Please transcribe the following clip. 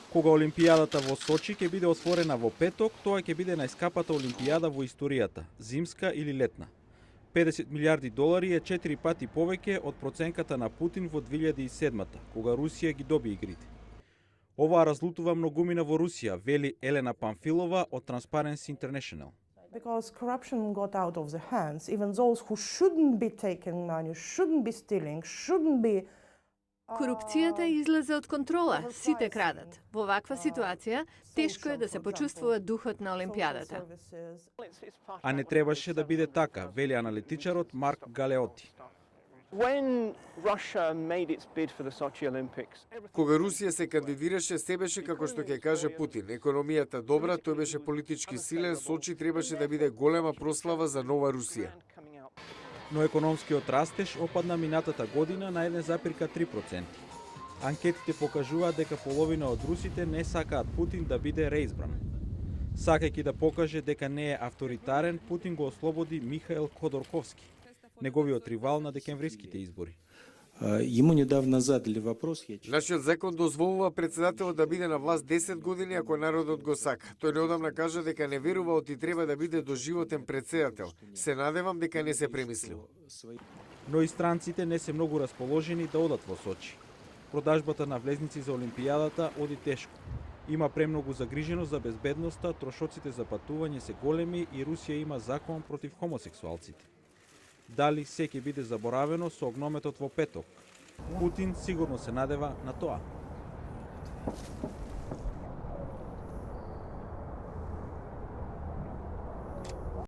Кога Олимпијадата во Сочи ќе биде отворена во петок, тоа ќе биде најскапата Олимпијада во историјата, зимска или летна. 50 милиарди долари е 4 пати повеќе од проценката на Путин во 2007-та, кога Русија ги доби игрите. Оваа разлутува многумина во Русија, вели Елена Памфилова од Transparency International. Because corruption got out of the hands, even those who shouldn't be taking money, shouldn't be stealing, shouldn't be... Корупцијата излезе од контрола, сите крадат. Во ваква ситуација, тешко е да се почувствува духот на Олимпијадата. А не требаше да биде така, вели аналитичарот Марк Галеоти. Кога Русија се кандидираше, се беше како што ќе каже Путин. Економијата добра, тој беше политички силен, Сочи требаше да биде голема прослава за нова Русија. Но економскиот растеж опадна минатата година на 1,3%. Анкетите покажуваат дека половина од русите не сакаат Путин да биде реизбран. Сакајќи да покаже дека не е авторитарен, Путин го ослободи Михаил Ходорковски, неговиот ривал на декемвриските избори. Ему недавно задали вопрос. Нашиот закон дозволува председателот да биде на власт 10 години ако народот го сака. Тој неодамна кажа дека не верува оти треба да биде доживотен председател. Се надевам дека не се премислил. Но и странците не се многу расположени да одат во Сочи. Продажбата на влезници за Олимпијадата оди тешко. Има премногу загриженост за безбедноста, трошоците за патување се големи и Русија има закон против хомосексуалците. Дали се ќе биде заборавено со огнометот во петок? Путин сигурно се надева на тоа.